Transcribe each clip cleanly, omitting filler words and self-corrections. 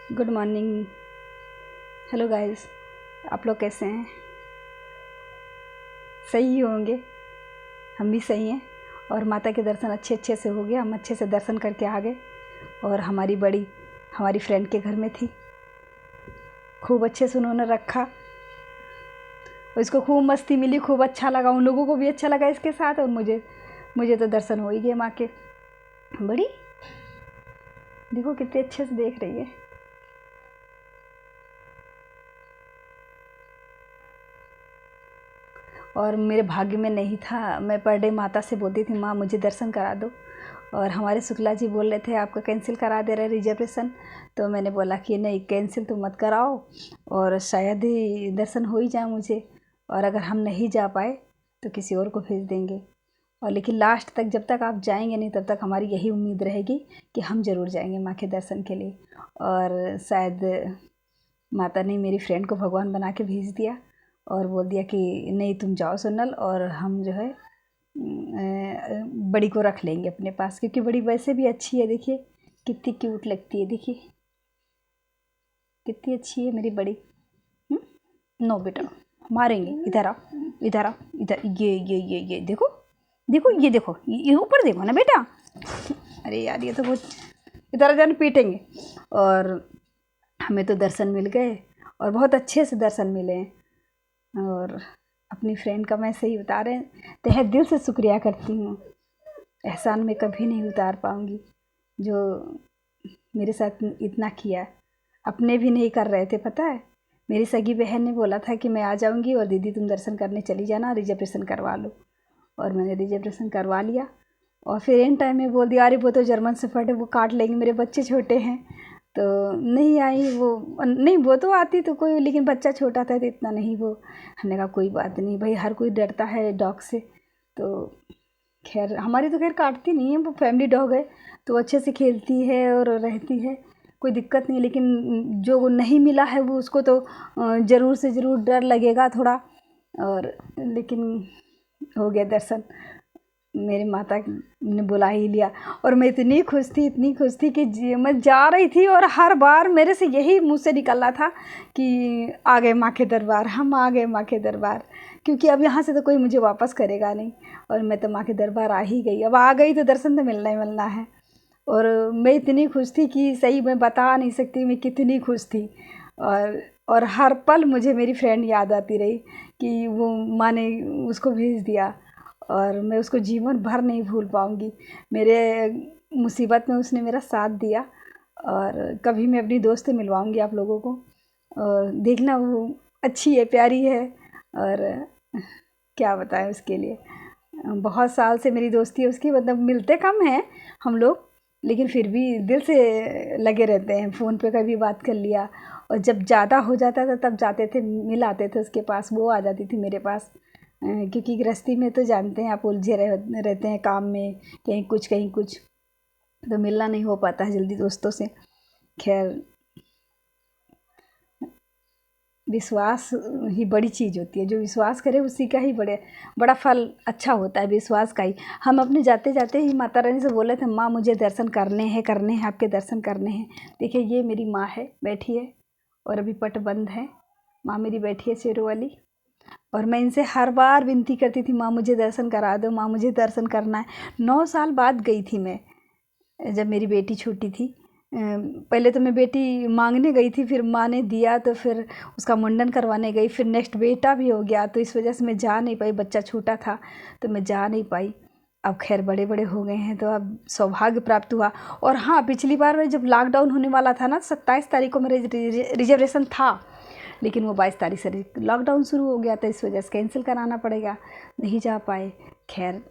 Good morning. Hello guys, आप लोग कैसे हैं? सही ही होंगे। हम भी सही हैं। और माता के दर्शन अच्छे से हो गए। हम अच्छे से दर्शन करके आ गए। और हमारी बड़ी हमारी फ्रेंड के घर में थी। खूब अच्छे से उन्होंने रखा। उसको खूब मस्ती मिली, खूब अच्छा लगा। उन लोगों को भी अच्छा लगा इसके साथ। और मुझे तो दर्शन हो ही गए माँ के। बड़ी देखो कितने अच्छे से देख रही है। और मेरे भाग्य में नहीं था। मैं पर डे माता से बोलती थी, माँ मुझे दर्शन करा दो। और हमारे शुक्ला जी बोल रहे थे आपका कैंसिल करा दे रहे रिजर्वेशन। तो मैंने बोला कि नहीं, कैंसिल तो मत कराओ, और शायद ही दर्शन हो ही जाए मुझे। और अगर हम नहीं जा पाए तो किसी और को भेज देंगे। और लेकिन लास्ट तक जब तक आप जाएंगे नहीं तब तक हमारी यही उम्मीद रहेगी कि हम ज़रूर जाएंगे माँ के दर्शन के लिए। और शायद माता ने मेरी फ्रेंड को भगवान बना के भेज दिया और बोल दिया कि नहीं तुम जाओ सोनल, और हम जो है बड़ी को रख लेंगे अपने पास, क्योंकि बड़ी वैसे भी अच्छी है। देखिए कितनी क्यूट लगती है। देखिए कितनी अच्छी है मेरी बड़ी। नो बेटा, मारेंगे। इधर आओ, इधर आओ, इधर। ये देखो, देखो ये देखो, ये ऊपर देखो ना बेटा। अरे यार ये तो बहुत, इधर जाने पीटेंगे। और हमें तो दर्शन मिल गए और बहुत अच्छे से दर्शन मिले। और अपनी फ्रेंड का मैं सही बता रहे तहे दिल से शुक्रिया करती हूँ। एहसान में कभी नहीं उतार पाऊँगी जो मेरे साथ इतना किया। अपने भी नहीं कर रहे थे, पता है। मेरी सगी बहन ने बोला था कि मैं आ जाऊँगी और दीदी तुम दर्शन करने चली जाना, रिजर्वेशन करवा लो। और मैंने रिजर्वेशन करवा लिया। और फिर एंड टाइम में बोल दिया अरे वो तो जर्मन शेफर्ड है, वो काट लेंगे, मेरे बच्चे छोटे हैं। तो नहीं आई वो। नहीं, वो तो आती तो कोई, लेकिन बच्चा छोटा था तो इतना नहीं वो। हमने कहा कोई बात नहीं भाई, हर कोई डरता है डॉग से। तो खैर हमारी तो खैर काटती नहीं है, वो फैमिली डॉग है तो अच्छे से खेलती है और रहती है, कोई दिक्कत नहीं। लेकिन जो नहीं मिला है वो उसको तो ज़रूर से ज़रूर डर लगेगा थोड़ा। और लेकिन हो गया दर्शन। मेरी माता ने बुला ही लिया। और मैं इतनी खुश थी, इतनी खुश थी कि मैं जा रही थी और हर बार मेरे से यही मुँह से निकल रहा था कि आ गए माँ के दरबार, हम आ गए माँ के दरबार। क्योंकि अब यहाँ से तो कोई मुझे वापस करेगा नहीं। और मैं तो माँ के दरबार आ ही गई, अब आ गई तो दर्शन तो मिलना ही मिलना है। और मैं इतनी खुश थी कि सही मैं बता नहीं सकती मैं कितनी खुश थी। और हर पल मुझे मेरी फ्रेंड याद आती रही कि वो माँ ने उसको भेज दिया। और मैं उसको जीवन भर नहीं भूल पाऊँगी। मेरे मुसीबत में उसने मेरा साथ दिया। और कभी मैं अपनी दोस्त से मिलवाऊँगी आप लोगों को, और देखना वो अच्छी है, प्यारी है। और क्या बताएं उसके लिए। बहुत साल से मेरी दोस्ती है उसकी, मतलब मिलते कम हैं हम लोग, लेकिन फिर भी दिल से लगे रहते हैं। फ़ोन पे कभी बात कर लिया, और जब ज़्यादा हो जाता था तब जाते थे, मिल आते थे उसके पास, वो आ जाती थी मेरे पास। क्योंकि गृहस्थी में तो जानते हैं आप, उलझे रहते हैं काम में, कहीं कुछ कहीं कुछ, तो मिलना नहीं हो पाता है जल्दी दोस्तों से। खैर विश्वास ही बड़ी चीज़ होती है। जो विश्वास करे उसी का ही बड़ा फल अच्छा होता है, विश्वास का ही। हम अपने जाते जाते ही माता रानी से बोले थे माँ मुझे दर्शन करने हैं आपके दर्शन करने हैं। देखिए ये मेरी माँ है, बैठी है, और अभी पट बंद है। माँ मेरी बैठी है शेरों वाली। और मैं इनसे हर बार विनती करती थी माँ मुझे दर्शन करा दो, माँ मुझे दर्शन करना है। 9 साल बाद गई थी मैं, जब मेरी बेटी छोटी थी। पहले तो मैं बेटी मांगने गई थी, फिर माँ ने दिया तो फिर उसका मुंडन करवाने गई। फिर नेक्स्ट बेटा भी हो गया, तो इस वजह से मैं जा नहीं पाई, बच्चा छोटा था तो मैं जा नहीं पाई। अब खैर बड़े बड़े हो गए हैं तो अब सौभाग्य प्राप्त हुआ। और हाँ, पिछली बार मैं जब लॉकडाउन होने वाला था ना, 27 तारीख को मेरा रिजर्वेशन था, लेकिन वो 22 तारीख से लॉकडाउन शुरू हो गया था, इस वजह से कैंसिल कराना पड़ेगा, नहीं जा पाए। खैर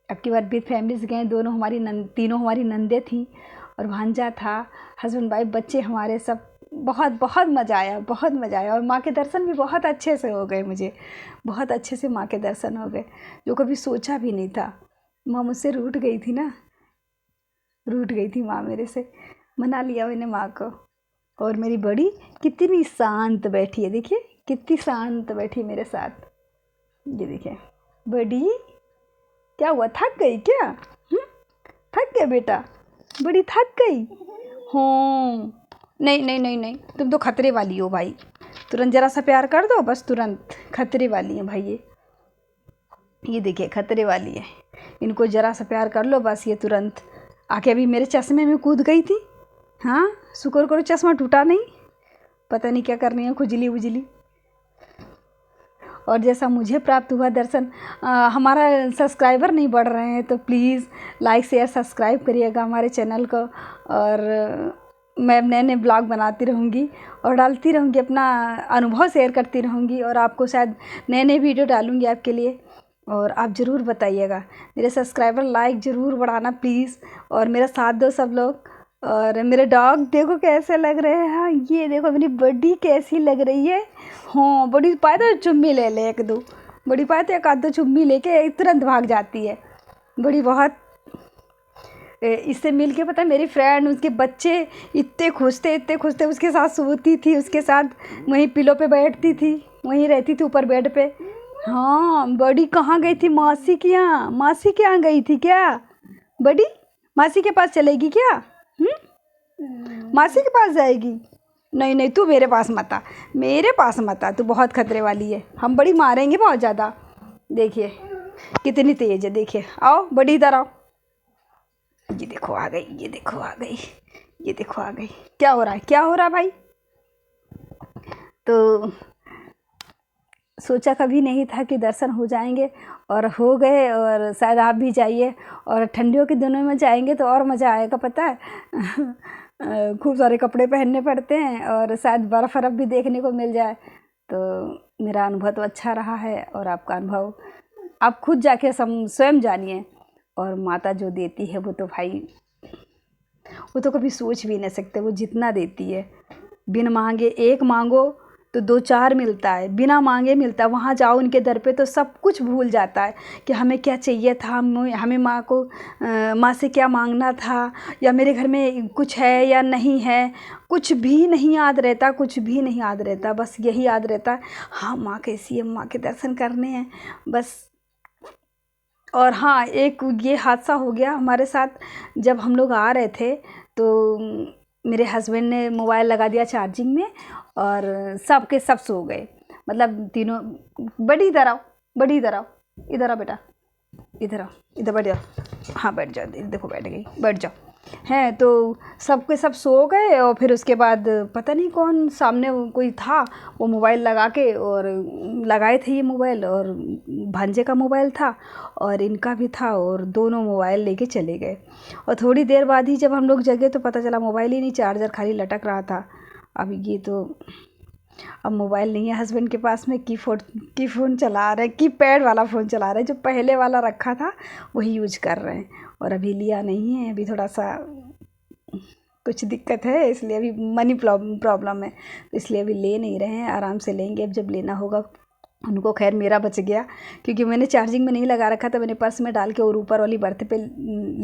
अब की बार विद फैमिलीज गए। दोनों हमारी तीनों हमारी नंदे थी और भांजा था, हस्बैंड वाइफ, बच्चे हमारे, सब बहुत बहुत मज़ा आया, बहुत मज़ा आया। और माँ के दर्शन भी बहुत अच्छे से हो गए मुझे, बहुत अच्छे से माँ के दर्शन हो गए, जो कभी सोचा भी नहीं था। माँ मुझसे रूठ गई थी ना, रूठ गई थी माँ मेरे से, मना लिया मैंने माँ को। और मेरी बड़ी कितनी शांत बैठी है, देखिए कितनी शांत बैठी मेरे साथ। ये देखिए बड़ी, क्या हुआ, थक गई क्या? थक गया बेटा, बड़ी थक गई। हाँ नहीं नहीं नहीं नहीं, तुम तो खतरे वाली हो भाई। तुरंत ज़रा सा प्यार कर दो बस, तुरंत खतरे वाली है भाई ये देखिए खतरे वाली है। इनको ज़रा सा प्यार कर लो बस, ये तुरंत आके अभी मेरे चश्मे में कूद गई थी। हाँ, शुक्र करो चश्मा टूटा नहीं, पता नहीं क्या करनी है, खुजली उजली। और जैसा मुझे प्राप्त हुआ दर्शन, हमारा सब्सक्राइबर नहीं बढ़ रहे हैं, तो प्लीज़ लाइक शेयर सब्सक्राइब करिएगा हमारे चैनल को। और मैं नए नए ब्लॉग बनाती रहूँगी और डालती रहूँगी, अपना अनुभव शेयर करती रहूँगी, और आपको शायद नए नए वीडियो डालूँगी आपके लिए। और आप ज़रूर बताइएगा, मेरे सब्सक्राइबर लाइक ज़रूर बढ़ाना प्लीज़, और मेरा साथ दो सब लोग। और मेरे डॉग देखो कैसे लग रहे हैं। हाँ, ये देखो मेरी बड़ी कैसी लग रही है। हाँ, बड़ी पाए तो चुम्मी ले ले एक दो, बड़ी पाए तो एक आध दो चुम्मी लेके तुरंत भाग जाती है बड़ी। बहुत इससे मिल के पता है, मेरी फ्रेंड उसके बच्चे इतने खुश थे, उसके साथ सोती थी, उसके साथ वहीं पिलो पे बैठती थी, वहीं रहती थी ऊपर बेड पे। हाँ, बड़ी कहाँ गई थी? मासी के यहाँ, मासी के यहाँ गई थी क्या? बड़ी मासी के पास चलेगी क्या? मासी के पास जाएगी? नहीं नहीं, तू मेरे पास मत आ, मेरे पास मत आ, तू बहुत खतरे वाली है, हम बड़ी मारेंगे बहुत ज़्यादा। देखिए कितनी तेज है, देखिए। आओ बड़ी इधर आओ। ये देखो आ गई, ये देखो आ गई, ये देखो आ गई। क्या हो रहा है, क्या हो रहा है भाई? तो सोचा कभी नहीं था कि दर्शन हो जाएंगे, और हो गए। और शायद आप भी जाइए, और ठंडियों के दिनों में जाएंगे तो और मज़ा आएगा, पता है। खूब सारे कपड़े पहनने पड़ते हैं, और शायद बर्फ़ भी देखने को मिल जाए। तो मेरा अनुभव तो अच्छा रहा है, और आपका अनुभव आप खुद जाके स्वयं जानिए। और माता जो देती है वो तो भाई, वो तो कभी सोच भी नहीं सकते, वो जितना देती है। बिन मांगे एक मांगो तो दो चार मिलता है, बिना मांगे मिलता है। वहाँ जाओ उनके दर पे तो सब कुछ भूल जाता है कि हमें क्या चाहिए था, हमें माँ को माँ से क्या मांगना था, या मेरे घर में कुछ है या नहीं है, कुछ भी नहीं याद रहता, कुछ भी नहीं याद रहता। बस यही याद रहता है, हाँ माँ कैसी है, माँ के दर्शन करने हैं बस। और हाँ, एक ये हादसा हो गया हमारे साथ, जब हम लोग आ रहे थे तो मेरे हस्बैंड ने मोबाइल लगा दिया चार्जिंग में, और सब के सब सो गए। मतलब तीनों। बड़ी इधर आओ, बड़ी इधर आओ, इधर आओ बेटा, इधर आओ, इधर बैठ जाओ। हाँ बैठ जाओ, देखो बैठ गई, बैठ जाओ। हैं तो सब के सब सो गए, और फिर उसके बाद पता नहीं कौन सामने कोई था, वो मोबाइल लगा के, और लगाए थे ये मोबाइल, और भांजे का मोबाइल था और इनका भी था, और दोनों मोबाइल लेके चले गए। और थोड़ी देर बाद ही जब हम लोग जगे तो पता चला मोबाइल ही नहीं, चार्जर खाली लटक रहा था। अब ये तो, अब मोबाइल नहीं है हस्बैंड के पास में, की फ़ोन चला रहे, की पैड वाला फ़ोन चला रहे, जो पहले वाला रखा था वही यूज कर रहे हैं। और अभी लिया नहीं है, अभी थोड़ा सा कुछ दिक्कत है, इसलिए अभी मनी प्रॉब्लम है, तो इसलिए अभी ले नहीं रहे हैं, आराम से लेंगे अब जब लेना होगा उनको। खैर मेरा बच गया, क्योंकि मैंने चार्जिंग में नहीं लगा रखा था, मैंने पर्स में डाल के और ऊपर वाली बर्थ पे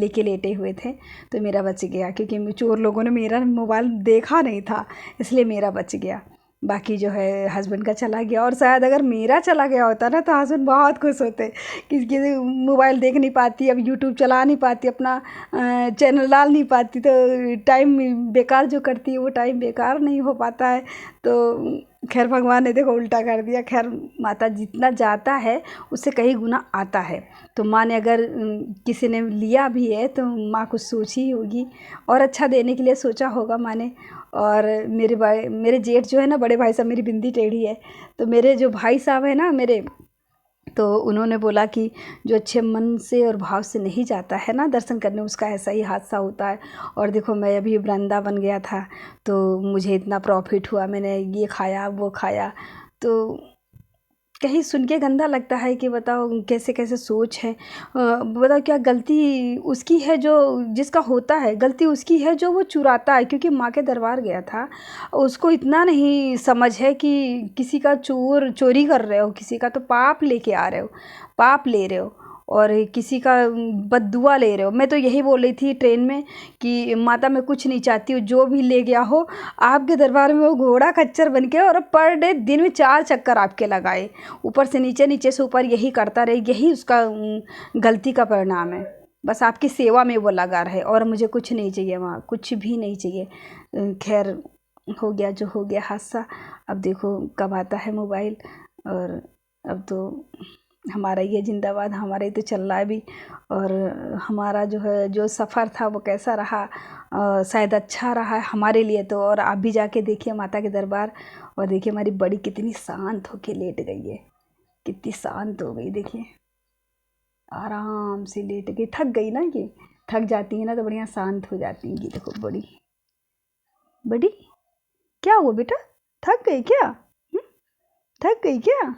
लेके लेटे हुए थे, तो मेरा बच गया। क्योंकि चोर लोगों ने मेरा मोबाइल देखा नहीं था, इसलिए मेरा बच गया। बाकी जो है हस्बैंड का चला गया, और शायद अगर मेरा चला गया होता ना तो हस्बैंड बहुत खुश होते कि मोबाइल देख नहीं पाती, अब यूट्यूब चला नहीं पाती, अपना चैनल डाल नहीं पाती, तो टाइम बेकार जो करती है वो टाइम बेकार नहीं हो पाता है। तो खैर भगवान ने देखो उल्टा कर दिया। खैर माता जितना जाता है उससे कई गुना आता है। तो माँ ने अगर किसी ने लिया भी है तो माँ कुछ सोची होगी, और अच्छा देने के लिए सोचा होगा माँ ने। और मेरे जेठ जो है ना, बड़े भाई साहब, मेरी बिंदी टेढ़ी है, तो मेरे जो भाई साहब है ना मेरे, तो उन्होंने बोला कि जो अच्छे मन से और भाव से नहीं जाता है ना दर्शन करने, उसका ऐसा ही हादसा होता है। और देखो मैं अभी वृंदावन गया था तो मुझे इतना प्रॉफिट हुआ, मैंने ये खाया वो खाया। तो कहीं सुन के गंदा लगता है कि बताओ कैसे कैसे सोच है। बताओ क्या गलती उसकी है जो, जिसका होता है गलती उसकी है जो वो चुराता है। क्योंकि माँ के दरबार गया था, उसको इतना नहीं समझ है कि किसी का चोरी कर रहे हो, किसी का तो पाप लेके आ रहे हो, पाप ले रहे हो, और किसी का बद्दुआ ले रहे हो। मैं तो यही बोल रही थी ट्रेन में कि माता मैं कुछ नहीं चाहती हूँ, जो भी ले गया हो आपके दरबार में वो घोड़ा खच्चर बन के, और पर डे दिन में 4 चक्कर आपके लगाए, ऊपर से नीचे, नीचे से ऊपर, यही करता रहे। यही उसका गलती का परिणाम है। बस आपकी सेवा में वो लगा रहे, और मुझे कुछ नहीं चाहिए वहाँ, कुछ भी नहीं चाहिए। खैर हो गया जो हो गया हादसा। अब देखो कब आता है मोबाइल। और अब तो हमारा ये जिंदाबाद, हमारा ही तो चल रहा है अभी। और हमारा जो है जो सफ़र था वो कैसा रहा, शायद अच्छा रहा है हमारे लिए तो। और आप भी जाके देखिए माता के दरबार, और देखिए हमारी बड़ी कितनी शांत होके लेट गई है, कितनी शांत हो गई। देखिए आराम से लेट गई, थक गई ना, ये थक जाती है ना तो बढ़िया शांत हो जाती है। ये देखो बड़ी बड़ी, क्या हुआ बेटा, थक गई क्या? थक गई क्या?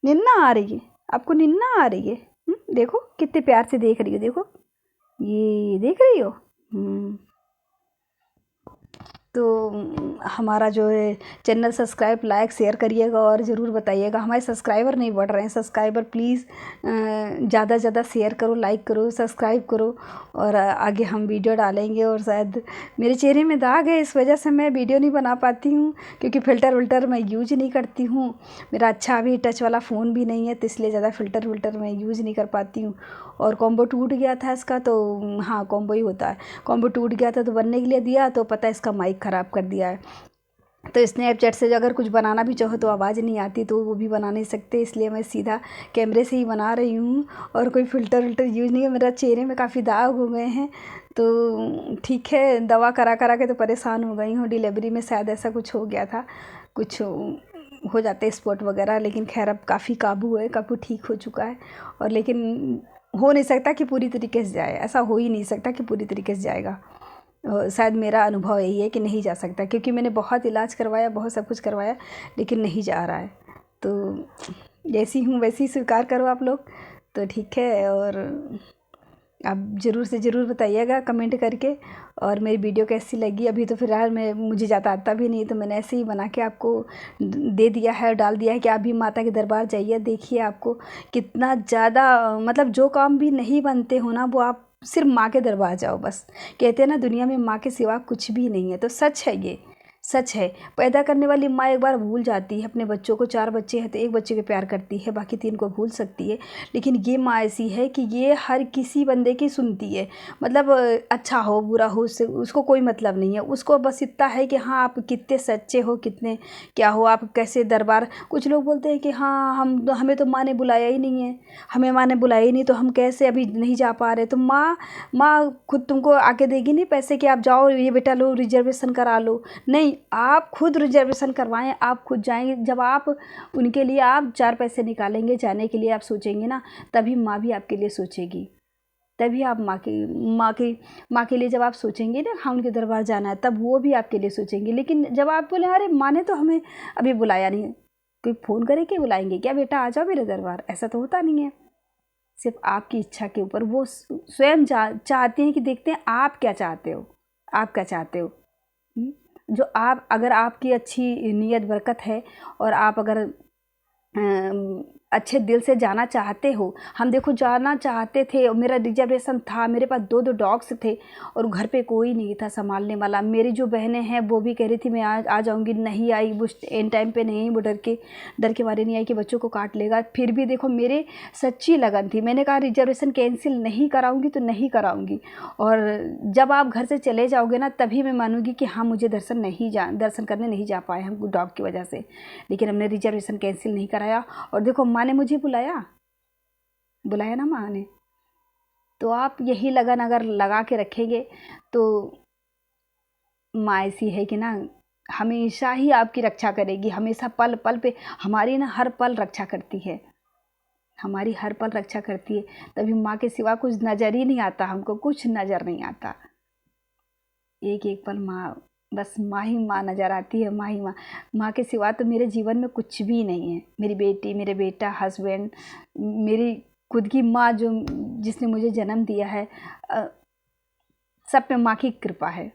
निन्ना आ रही है आपको, निन्ना आ रही है? देखो कितने प्यार से देख रही हो, देखो ये देख रही हो। तो हमारा जो है चैनल सब्सक्राइब लाइक शेयर करिएगा और ज़रूर बताइएगा। हमारे सब्सक्राइबर नहीं बढ़ रहे हैं, सब्सक्राइबर प्लीज़ ज़्यादा से ज़्यादा शेयर करो, लाइक करो, सब्सक्राइब करो। और आगे हम वीडियो डालेंगे। और शायद मेरे चेहरे में दाग है, इस वजह से मैं वीडियो नहीं बना पाती हूँ, क्योंकि फ़िल्टर विल्टर मैं यूज नहीं करती हूँ। मेरा अच्छा अभी टच वाला फ़ोन भी नहीं है, तो इसलिए ज़्यादा फ़िल्टर विल्टर मैं यूज़ नहीं कर पाती हूँ। और कॉम्बो टूट गया था इसका, तो हाँ कॉम्बो ही होता है। कॉम्बो टूट गया था तो बनने के लिए दिया, तो पता है इसका माइक ख़राब कर दिया है। तो स्नैपचैट से अगर कुछ बनाना भी चाहो तो आवाज़ नहीं आती, तो वो भी बना नहीं सकते, इसलिए मैं सीधा कैमरे से ही बना रही हूँ। और कोई फ़िल्टर विल्टर यूज़ नहीं है। मेरा चेहरे में काफ़ी दाग हो गए हैं, तो ठीक है, दवा करा करा के तो परेशान हो गई हूँ। डिलीवरी में शायद ऐसा कुछ हो गया था, कुछ हो जाते स्पॉट वगैरह, लेकिन खैर अब काफ़ी काबू है, काफ़ी ठीक हो चुका है। और लेकिन हो नहीं सकता कि पूरी तरीके से जाए, ऐसा हो ही नहीं सकता कि पूरी तरीके से जाएगा। शायद मेरा अनुभव यही है कि नहीं जा सकता, क्योंकि मैंने बहुत इलाज करवाया, बहुत सब कुछ करवाया, लेकिन नहीं जा रहा है। तो जैसी हूँ वैसी स्वीकार करो आप लोग, तो ठीक है। और आप ज़रूर से ज़रूर बताइएगा कमेंट करके। और मेरी वीडियो कैसी लगी। अभी तो फ़िलहाल मुझे ज़्यादा आता भी नहीं, तो मैंने ऐसे ही बना के आपको दे दिया है और डाल दिया है कि आप भी माता के दरबार जाइए, देखिए आपको कितना ज़्यादा, मतलब जो काम भी नहीं बनते हो ना, वो आप सिर्फ माँ के दरबार जाओ बस। कहते हैं ना दुनिया में माँ के सिवा कुछ भी नहीं है, तो सच है, ये सच है। पैदा करने वाली माँ एक बार भूल जाती है अपने बच्चों को, 4 बच्चे हैं तो एक बच्चे को प्यार करती है, बाकी 3 को भूल सकती है। लेकिन ये माँ ऐसी है कि ये हर किसी बंदे की सुनती है, मतलब अच्छा हो बुरा हो, उससे उसको कोई मतलब नहीं है। उसको बस इतना है कि हाँ आप कितने सच्चे हो, कितने क्या हो, आप कैसे दरबार। कुछ लोग बोलते हैं कि हाँ हमें तो माँ ने बुलाया ही नहीं है, हमें माँ ने बुलाया ही नहीं, तो हम कैसे अभी नहीं जा पा रहे। तो माँ खुद तुमको आके देगी नहीं पैसे कि आप जाओ, ये बेटा लो रिजर्वेशन करा लो। नहीं, आप खुद रिजर्वेशन करवाएं, आप खुद जाएंगे। जब आप उनके लिए आप 4 पैसे निकालेंगे जाने के लिए, आप सोचेंगे ना, तभी माँ भी आपके लिए सोचेगी। तभी आप माँ के लिए जब आप सोचेंगे ना, हाँ उनके दरबार जाना है, तब वो भी आपके लिए सोचेंगे। लेकिन जब आप बोले अरे माँ ने तो हमें अभी बुलाया नहीं, कोई फ़ोन करे के बुलाएंगे क्या, बेटा आ जाओ मेरे दरबार, ऐसा तो होता नहीं है। सिर्फ आपकी इच्छा के ऊपर वो स्वयं चाहते हैं कि देखते हैं आप क्या चाहते हो, आप क्या चाहते हो। जो आप, अगर आपकी अच्छी नीयत बरकत है और आप अगर अच्छे दिल से जाना चाहते हो। हम देखो जाना चाहते थे, और मेरा रिजर्वेशन था, मेरे पास 2 डॉग्स थे और घर पे कोई नहीं था संभालने वाला। मेरी जो बहनें हैं वो भी कह रही थी मैं आ जाऊंगी, नहीं आई, वो एन टाइम पे नहीं, वो डर के मारे नहीं आई कि बच्चों को काट लेगा। फिर भी देखो मेरे सच्ची लगन थी, मैंने कहा रिजर्वेशन कैंसिल नहीं कराऊंगी तो नहीं कराऊंगी। और जब आप घर से चले जाओगे ना, तभी मैं मानूंगी कि हाँ मुझे दर्शन करने नहीं जा पाए हम डॉग की वजह से। लेकिन हमने रिजर्वेशन कैंसिल नहीं कराया। और देखो माँ ने मुझे बुलाया ना माँ ने। तो आप यही लगन अगर लगा के रखेंगे तो माँ ऐसी है कि ना हमेशा ही आपकी रक्षा करेगी, हमेशा पल पल पे हमारी ना हर पल रक्षा करती है, हमारी हर पल रक्षा करती है। तभी माँ के सिवा कुछ नज़र ही नहीं आता, हमको कुछ नज़र नहीं आता। एक एक पल माँ, बस माँ ही माँ नज़र आती है, माँ ही माँ। माँ के सिवा तो मेरे जीवन में कुछ भी नहीं है। मेरी बेटी, मेरे बेटा, हस्बैंड, मेरी खुद की माँ जो जिसने मुझे जन्म दिया है, सब पे माँ की कृपा है,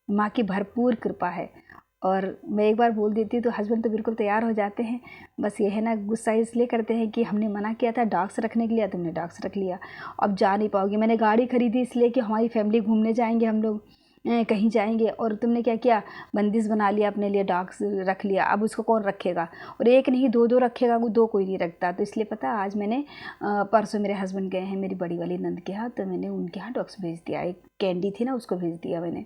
माँ की भरपूर कृपा है। और मैं एक बार बोल देती हूँ तो हस्बैंड तो बिल्कुल तैयार हो जाते हैं। बस ये है ना, गुस्सा इसलिए करते हैं कि हमने मना किया था डॉग्स रखने के लिए, तुमने डॉग्स रख लिया, अब जा नहीं पाओगी। मैंने गाड़ी खरीदी इसलिए कि हमारी फैमिली घूमने जाएंगे, हम लोग कहीं जाएंगे, और तुमने क्या किया, बंदिश बना लिया अपने लिए, डॉग्स रख लिया, अब उसको कौन रखेगा। और एक नहीं 2 रखेगा, वो 2 कोई नहीं रखता। तो इसलिए पता आज मैंने परसों मेरे हस्बैंड गए हैं मेरी बड़ी वाली नंद के यहाँ, तो मैंने उनके यहाँ डॉग्स भेज दिया। एक कैंडी थी ना, उसको भेज दिया मैंने।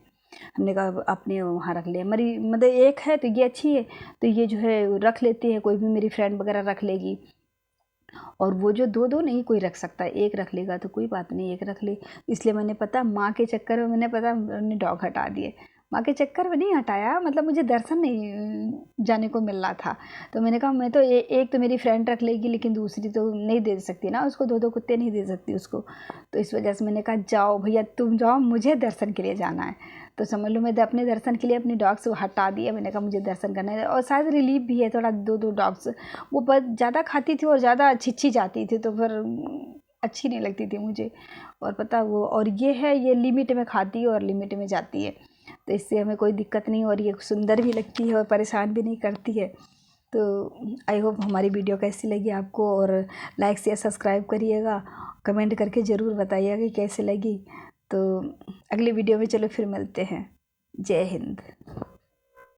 हमने कहा अब अपने वहाँ रख ले, मेरी मतलब एक है तो ये अच्छी है, तो ये जो है रख लेती है, कोई भी मेरी फ्रेंड वगैरह रख लेगी। और वो जो दो दो नहीं कोई रख सकता, एक रख लेगा तो कोई बात नहीं, एक रख ले। इसलिए मैंने पता माँ के चक्कर में मैंने पता मैंने डॉग हटा दिए। माँ के चक्कर में नहीं हटाया, मतलब मुझे दर्शन नहीं जाने को मिल रहा था, तो मैंने कहा मैं तो एक तो मेरी फ्रेंड रख लेगी, लेकिन दूसरी तो नहीं दे सकती ना उसको, दो दो कुत्ते नहीं दे सकती उसको। तो इस वजह से मैंने कहा जाओ भैया तुम जाओ, मुझे दर्शन के लिए जाना है। तो समझ लो मैं अपने दर्शन के लिए अपनी डॉग्स हटा दिया। मैंने कहा मुझे दर्शन करना है, और शायद रिलीफ भी है थोड़ा, दो दो डॉग्स वो बहुत ज़्यादा खाती थी और ज़्यादा छिछी जाती थी, तो फिर अच्छी नहीं लगती थी मुझे। और पता वो, और ये है ये लिमिट में खाती है और लिमिट में जाती है, तो इससे हमें कोई दिक्कत नहीं, और ये सुंदर भी लगती है और परेशान भी नहीं करती है। तो आई होप हमारी वीडियो कैसी लगी आपको, और लाइक शेयर सब्सक्राइब करिएगा, कमेंट करके ज़रूर बताइएगा कि कैसे लगी। तो अगली वीडियो में चलो फिर मिलते हैं। जय हिंद।